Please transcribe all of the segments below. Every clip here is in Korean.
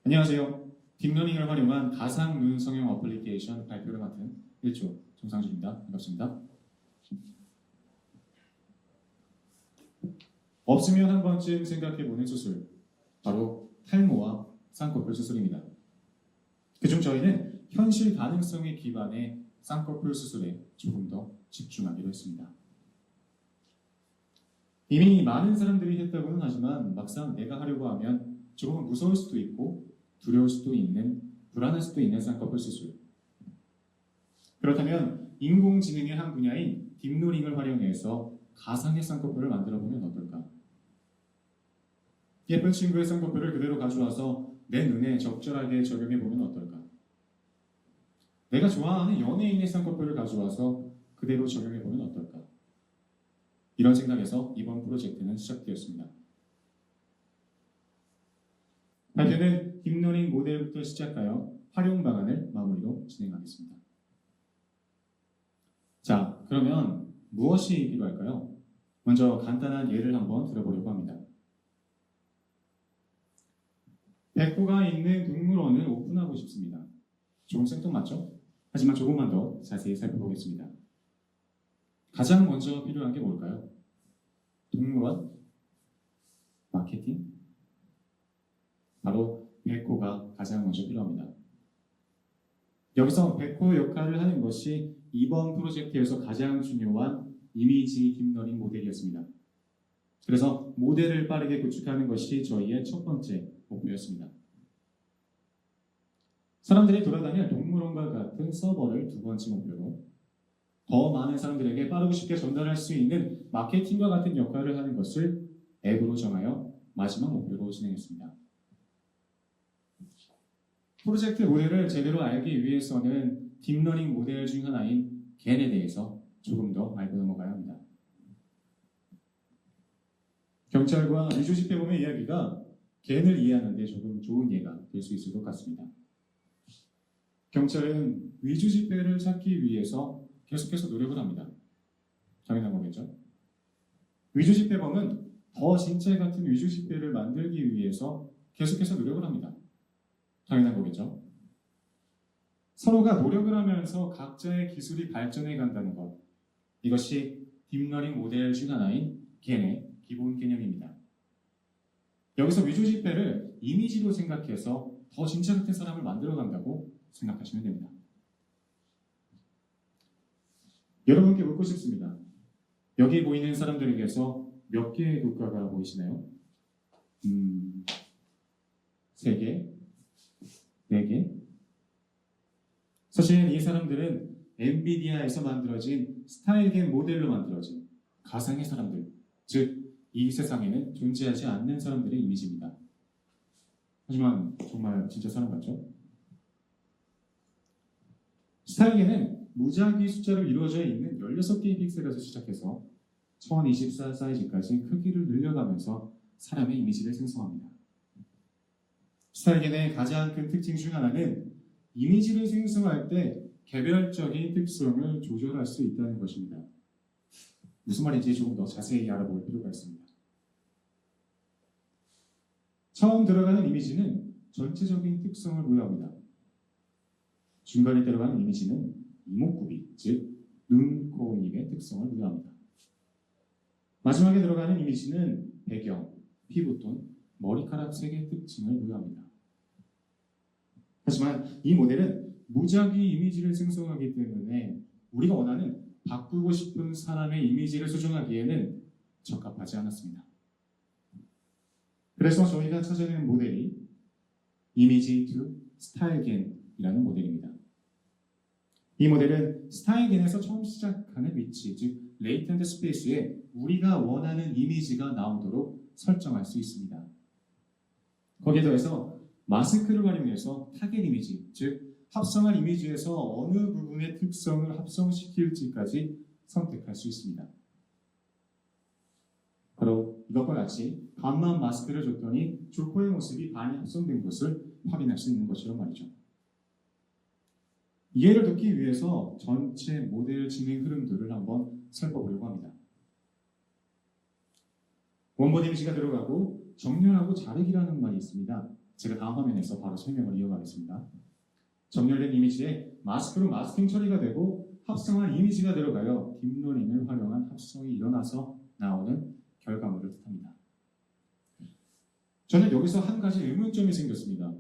안녕하세요. 딥러닝을 활용한 가상 눈성형 어플리케이션 발표를 맡은 1조 정상준입니다. 반갑습니다. 없으면 한 번쯤 생각해보는 수술, 바로 탈모와 쌍꺼풀 수술입니다. 그중 저희는 현실 가능성에 기반의 쌍꺼풀 수술에 조금 더 집중하기로 했습니다. 이미 많은 사람들이 했다고는 하지만 막상 내가 하려고 하면 조금 무서울 수도 있고 두려울 수도 있는, 불안할 수도 있는 쌍꺼풀 수술. 그렇다면 인공지능의 한 분야인 딥러닝을 활용해서 가상의 쌍꺼풀을 만들어보면 어떨까? 예쁜 친구의 쌍꺼풀을 그대로 가져와서 내 눈에 적절하게 적용해보면 어떨까? 내가 좋아하는 연예인의 쌍꺼풀을 가져와서 그대로 적용해보면 어떨까? 이런 생각에서 이번 프로젝트는 시작되었습니다. 발표는 딥러닝 모델부터 시작하여 활용 방안을 마무리로 진행하겠습니다. 자, 그러면 무엇이 필요할까요? 먼저 간단한 예를 한번 들어보려고 합니다. 백호가 있는 동물원을 오픈하고 싶습니다. 조금 생뚱맞죠? 하지만 조금만 더 자세히 살펴보겠습니다. 가장 먼저 필요한 게 뭘까요? 동물원, 마케팅, 바로 백호가 가장 먼저 필요합니다. 여기서 백호 역할을 하는 것이 이번 프로젝트에서 가장 중요한 이미지 딥러닝 모델이었습니다. 그래서 모델을 빠르게 구축하는 것이 저희의 첫 번째 목표였습니다. 사람들이 돌아다닐 동물원과 같은 서버를 두 번째 목표로, 더 많은 사람들에게 빠르고 쉽게 전달할 수 있는 마케팅과 같은 역할을 하는 것을 앱으로 정하여 마지막 목표로 진행했습니다. 프로젝트 모델을 제대로 알기 위해서는 딥러닝 모델 중 하나인 겐에 대해서 조금 더 알고 넘어가야 합니다. 경찰과 위조집행범의 이야기가 겐을 이해하는 데 조금 좋은 예가 될 수 있을 것 같습니다. 경찰은 위조지폐를 찾기 위해서 계속해서 노력을 합니다. 당연한 거겠죠? 위조지폐범은 더 진짜 같은 위조지폐를 만들기 위해서 계속해서 노력을 합니다. 당연한 거겠죠? 서로가 노력을 하면서 각자의 기술이 발전해 간다는 것, 이것이 딥러닝 모델 중 하나인 겐의 기본 개념입니다. 여기서 위조지폐를 이미지로 생각해서 더 진짜 같은 사람을 만들어 간다고 생각하시면 됩니다. 여러분께 묻고 싶습니다. 여기 보이는 사람들에게서 몇 개의 국가가 보이시나요? 3개? 4개? 사실 이 사람들은 엔비디아에서 만들어진 스타일겐 모델로 만들어진 가상의 사람들, 즉 이 세상에는 존재하지 않는 사람들의 이미지입니다. 하지만 정말 진짜 사람 같죠? 스타일겐은 무작위 숫자로 이루어져 있는 16개의 픽셀에서 시작해서 1024 사이즈까지 크기를 늘려가면서 사람의 이미지를 생성합니다. 스타일겐의 가장 큰 특징 중 하나는 이미지를 생성할 때 개별적인 특성을 조절할 수 있다는 것입니다. 무슨 말인지 조금 더 자세히 알아볼 필요가 있습니다. 처음 들어가는 이미지는 전체적인 특성을 부여합니다. 중간에 들어가는 이미지는 이목구비, 즉 눈, 코, 입의 특성을 부여합니다. 마지막에 들어가는 이미지는 배경, 피부톤, 머리카락 색의 특징을 부여합니다. 하지만 이 모델은 무작위 이미지를 생성하기 때문에 우리가 원하는 바꾸고 싶은 사람의 이미지를 수정하기에는 적합하지 않았습니다. 그래서 저희가 찾아낸 모델이 이미지 to 스타일겐이라는 모델입니다. 이 모델은 스타일겐에서 처음 시작하는 위치, 즉 레이텐트 스페이스에 우리가 원하는 이미지가 나오도록 설정할 수 있습니다. 거기에 더해서 마스크를 활용해서 타겟 이미지, 즉 합성한 이미지에서 어느 부분의 특성을 합성시킬지까지 선택할 수 있습니다. 바로 이것과 같이 반만 마스크를 줬더니 조코의 모습이 반이 합성된 것을 확인할 수 있는 것이란 말이죠. 이해를 돕기 위해서 전체 모델 진행 흐름들을 한번 살펴보려고 합니다. 원본 이미지가 들어가고 정렬하고 자르기라는 말이 있습니다. 제가 다음 화면에서 바로 설명을 이어가겠습니다. 정렬된 이미지에 마스크로 마스킹 처리가 되고 합성한 이미지가 들어가요. 딥러닝을 활용한 합성이 일어나서 나오는 결과물을 뜻합니다. 저는 여기서 한 가지 의문점이 생겼습니다.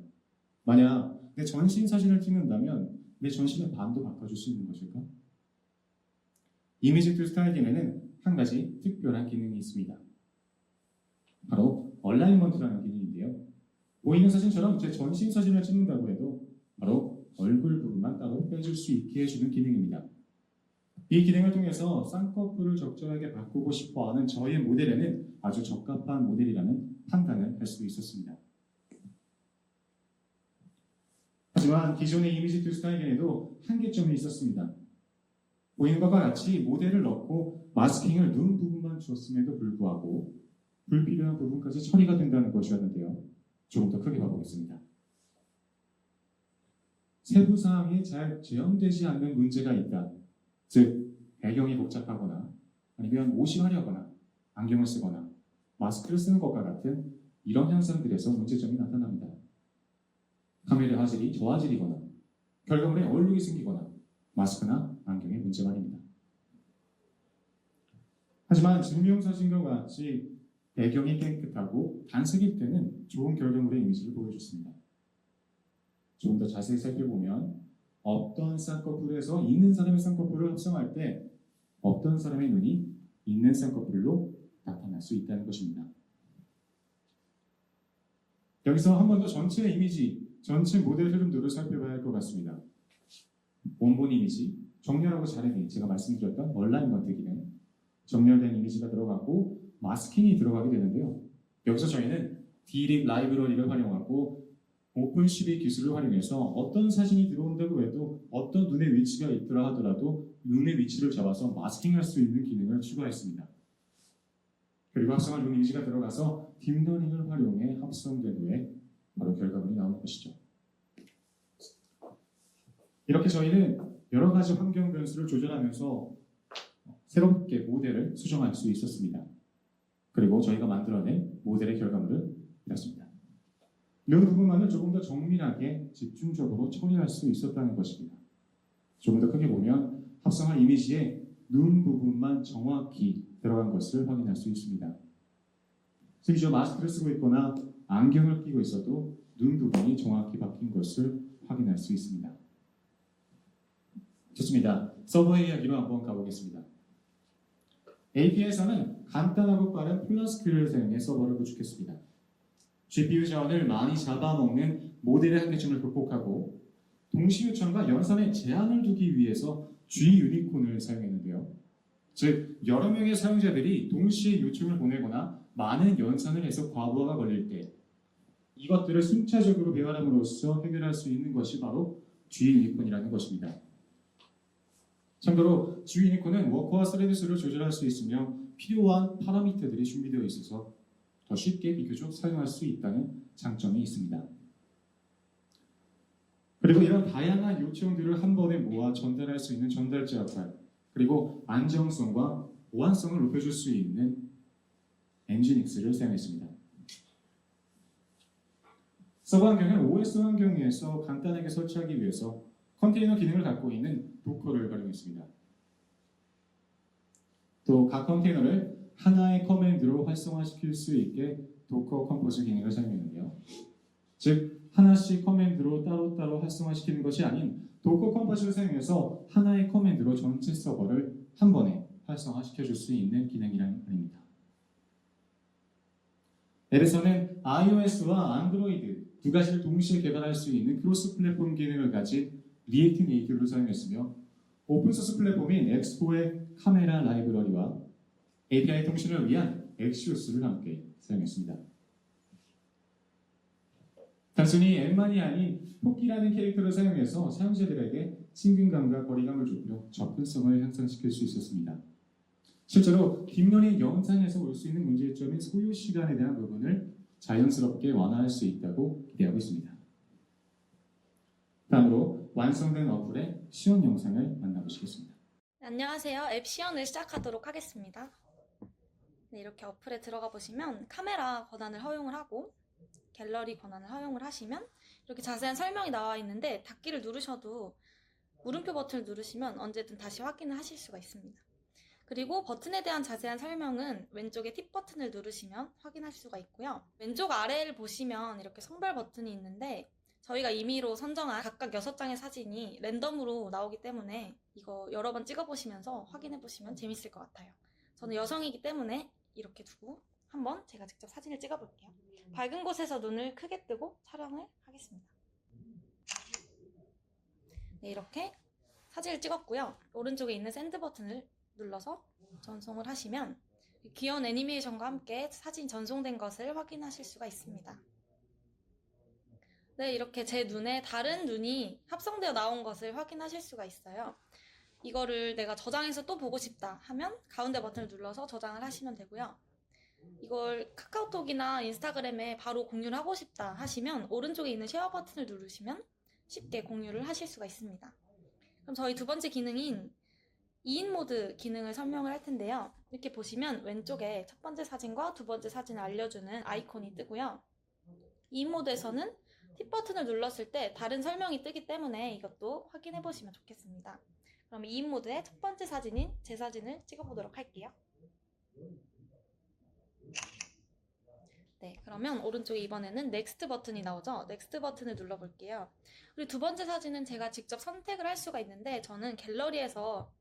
만약 내 전신 사진을 찍는다면 내 전신의 반도 바꿔줄 수 있는 것일까? 이미지 투 스타일긴에는 한 가지 특별한 기능이 있습니다. 바로 얼라이먼트라는 기능인데요. 보이는 사진처럼 제 전신 사진을 찍는다고 해도 바로 얼굴 부분만 따로 빼줄 수 있게 해주는 기능입니다. 이 기능을 통해서 쌍꺼풀을 적절하게 바꾸고 싶어하는 저의 모델에는 아주 적합한 모델이라는 판단을 할 수 있었습니다. 하지만 기존의 이미지 투 스타일링에도 한계점이 있었습니다. 보이는 것과 같이 모델을 넣고 마스킹을 눈 부분만 주었음에도 불구하고 불필요한 부분까지 처리가 된다는 것이었는데요. 조금 더 크게 봐보겠습니다. 세부 사항이 잘 재현되지 않는 문제가 있다. 즉, 배경이 복잡하거나 아니면 옷이 화려하거나 안경을 쓰거나 마스크를 쓰는 것과 같은 이런 현상들에서 문제점이 나타납니다. 카메라 화질이 저화질이거나 결과물에 얼룩이 생기거나 마스크나 안경의 문제 말입니다. 하지만 증명사진과 같이 배경이 깨끗하고 단색일 때는 좋은 결과물의 이미지를 보여줬습니다. 조금 더 자세히 살펴보면 어떤 쌍꺼풀에서 있는 사람의 쌍꺼풀을 합성할 때 어떤 사람의 눈이 있는 쌍꺼풀로 나타날 수 있다는 것입니다. 여기서 한 번 더 전체 이미지, 전체 모델 흐름도를 살펴봐야 할 것 같습니다. 원본 이미지, 정렬하고 자르기, 제가 말씀드렸던 얼라이먼트 기능, 정렬된 이미지가 들어가고 마스킹이 들어가게 되는데요. 여기서 저희는 D립 라이브러리를 활용하고 오픈CV 기술을 활용해서 어떤 사진이 들어온다고 해도 어떤 눈의 위치가 있더라 하더라도 눈의 위치를 잡아서 마스킹할 수 있는 기능을 추가했습니다. 그리고 합성한 눈 이미지가 들어가서 딥러닝을 활용해 합성된 후에 바로 결과물이 나오는 것이죠. 이렇게 저희는 여러 가지 환경 변수를 조절하면서 새롭게 모델을 수정할 수 있었습니다. 그리고 저희가 만들어낸 모델의 결과물은 이렇습니다. 눈 부분만을 조금 더 정밀하게 집중적으로 처리할 수 있었다는 것입니다. 조금 더 크게 보면 합성한 이미지에 눈 부분만 정확히 들어간 것을 확인할 수 있습니다. 심지어 마스크를 쓰고 있거나 안경을 끼고 있어도 눈 부분이 정확히 바뀐 것을 확인할 수 있습니다. 좋습니다. 서버의 이야기로 한번 가보겠습니다. API에서는 간단하고 빠른 플라스크를 사용해 서버를 구축했습니다. GPU 자원을 많이 잡아먹는 모델의 한계점을 극복하고 동시 요청과 연산에 제한을 두기 위해서 G 유니콘을 사용했는데요. 즉, 여러 명의 사용자들이 동시에 요청을 보내거나 많은 연산을 해서 과부하가 걸릴 때 이것들을 순차적으로 배열함으로써 해결할 수 있는 것이 바로 G 유니콘이라는 것입니다. 참고로 G 유니콘은 워커와 스레드 수를 조절할 수 있으며 필요한 파라미터들이 준비되어 있어서 더 쉽게 비교적 사용할 수 있다는 장점이 있습니다. 그리고 이런 다양한 요청들을 한 번에 모아 전달할 수 있는 전달자 역할, 그리고 안정성과 보안성을 높여줄 수 있는 엔진닉스를 사용했습니다. 서버 환경은 OS 환경에서 간단하게 설치하기 위해서 컨테이너 기능을 갖고 있는 도커를 활용했습니다. 또 각 컨테이너를 하나의 커맨드로 활성화시킬 수 있게 도커 컴포즈 기능을 사용했는데요. 즉, 하나씩 커맨드로 따로따로 활성화시키는 것이 아닌 도커 컴포즈를 사용해서 하나의 커맨드로 전체 서버를 한 번에 활성화시켜줄 수 있는 기능이라는 말입니다. 앱에서는 iOS와 안드로이드 두 가지를 동시에 개발할 수 있는 크로스 플랫폼 기능을 가진 리액트 네이티브를 사용했으며 오픈소스 플랫폼인 엑스포의 카메라 라이브러리와 API 통신을 위한 엑시오스를 함께 사용했습니다. 단순히 앱만이 아닌 토끼라는 캐릭터를 사용해서 사용자들에게 친근감과 거리감을 주며 접근성을 향상시킬 수 있었습니다. 실제로 딥러닝 연산에서 올 수 있는 문제점인 소요 시간에 대한 부분을 자연스럽게 완화할 수 있다고 기대하고 있습니다. 다음으로 완성된 어플의 시연 영상을 만나보시겠습니다. 네, 안녕하세요. 앱 시연을 시작하도록 하겠습니다. 네, 이렇게 어플에 들어가 보시면 카메라 권한을 허용을 하고 갤러리 권한을 허용을 하시면 이렇게 자세한 설명이 나와 있는데 닫기를 누르셔도 물음표 버튼을 누르시면 언제든 다시 확인을 하실 수가 있습니다. 그리고 버튼에 대한 자세한 설명은 왼쪽에 팁 버튼을 누르시면 확인할 수가 있고요. 왼쪽 아래를 보시면 이렇게 성별 버튼이 있는데 저희가 임의로 선정한 각각 6장의 사진이 랜덤으로 나오기 때문에 이거 여러 번 찍어보시면서 확인해보시면 재밌을 것 같아요. 저는 여성이기 때문에 이렇게 두고 한번 제가 직접 사진을 찍어볼게요. 밝은 곳에서 눈을 크게 뜨고 촬영을 하겠습니다. 네, 이렇게 사진을 찍었고요. 오른쪽에 있는 샌드 버튼을 눌러서 전송을 하시면 귀여운 애니메이션과 함께 사진 전송된 것을 확인하실 수가 있습니다. 네, 이렇게 제 눈에 다른 눈이 합성되어 나온 것을 확인하실 수가 있어요. 이거를 내가 저장해서 또 보고 싶다 하면 가운데 버튼을 눌러서 저장을 하시면 되고요. 이걸 카카오톡이나 인스타그램에 바로 공유를 하고 싶다 하시면 오른쪽에 있는 쉐어 버튼을 누르시면 쉽게 공유를 하실 수가 있습니다. 그럼 저희 두 번째 기능인 2인 모드 기능을 설명을 할 텐데요. 이렇게 보시면 왼쪽에 첫 번째 사진과 두 번째 사진을 알려주는 아이콘이 뜨고요. 2인 모드에서는 팁 버튼을 눌렀을 때 다른 설명이 뜨기 때문에 이것도 확인해 보시면 좋겠습니다. 그럼 2인 모드의 첫 번째 사진인 제 사진을 찍어보도록 할게요. 네, 그러면 오른쪽에 이번에는 넥스트 버튼이 나오죠? 넥스트 버튼을 눌러볼게요. 그리고 두 번째 사진은 제가 직접 선택을 할 수가 있는데 저는 갤러리에서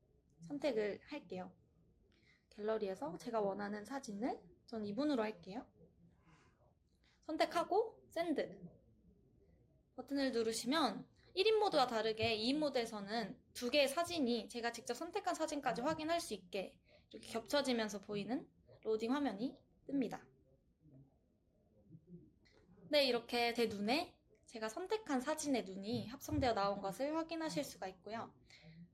선택을 할게요. 갤러리에서 제가 원하는 사진을 전 이분으로 할게요. 선택하고 샌드 버튼을 누르시면 1인 모드와 다르게 2인 모드에서는 두 개의 사진이 제가 직접 선택한 사진까지 확인할 수 있게 이렇게 겹쳐지면서 보이는 로딩 화면이 뜹니다. 네, 이렇게 제 눈에 제가 선택한 사진의 눈이 합성되어 나온 것을 확인하실 수가 있고요.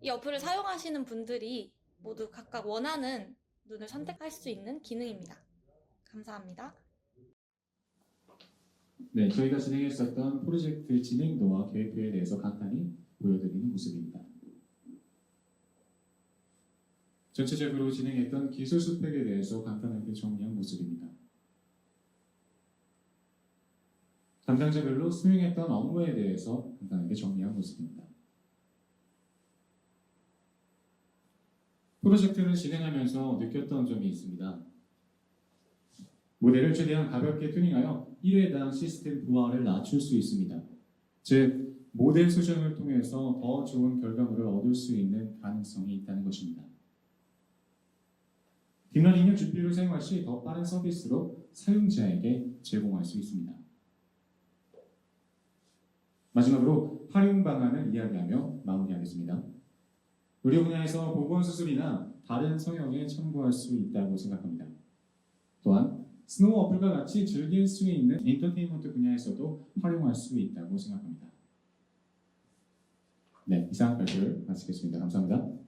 이 어플을 사용하시는 분들이 모두 각각 원하는 눈을 선택할 수 있는 기능입니다. 감사합니다. 네, 저희가 진행했었던 프로젝트 진행도와 계획표에 대해서 간단히 보여드리는 모습입니다. 전체적으로 진행했던 기술 스펙에 대해서 간단하게 정리한 모습입니다. 담당자별로 수행했던 업무에 대해서 간단하게 정리한 모습입니다. 프로젝트를 진행하면서 느꼈던 점이 있습니다. 모델을 최대한 가볍게 튜닝하여 1회당 시스템 부하를 낮출 수 있습니다. 즉, 모델 수정을 통해서 더 좋은 결과물을 얻을 수 있는 가능성이 있다는 것입니다. 딥러닝은 GPU를 사용할 시 더 빠른 서비스로 사용자에게 제공할 수 있습니다. 마지막으로 활용 방안을 이야기하며 마무리하겠습니다. 의료 분야에서 보건수술이나 다른 성형에 참고할 수 있다고 생각합니다. 또한 스노우 어플과 같이 즐길 수 있는 엔터테인먼트 분야에서도 활용할 수 있다고 생각합니다. 네, 이상 발표를 마치겠습니다. 감사합니다.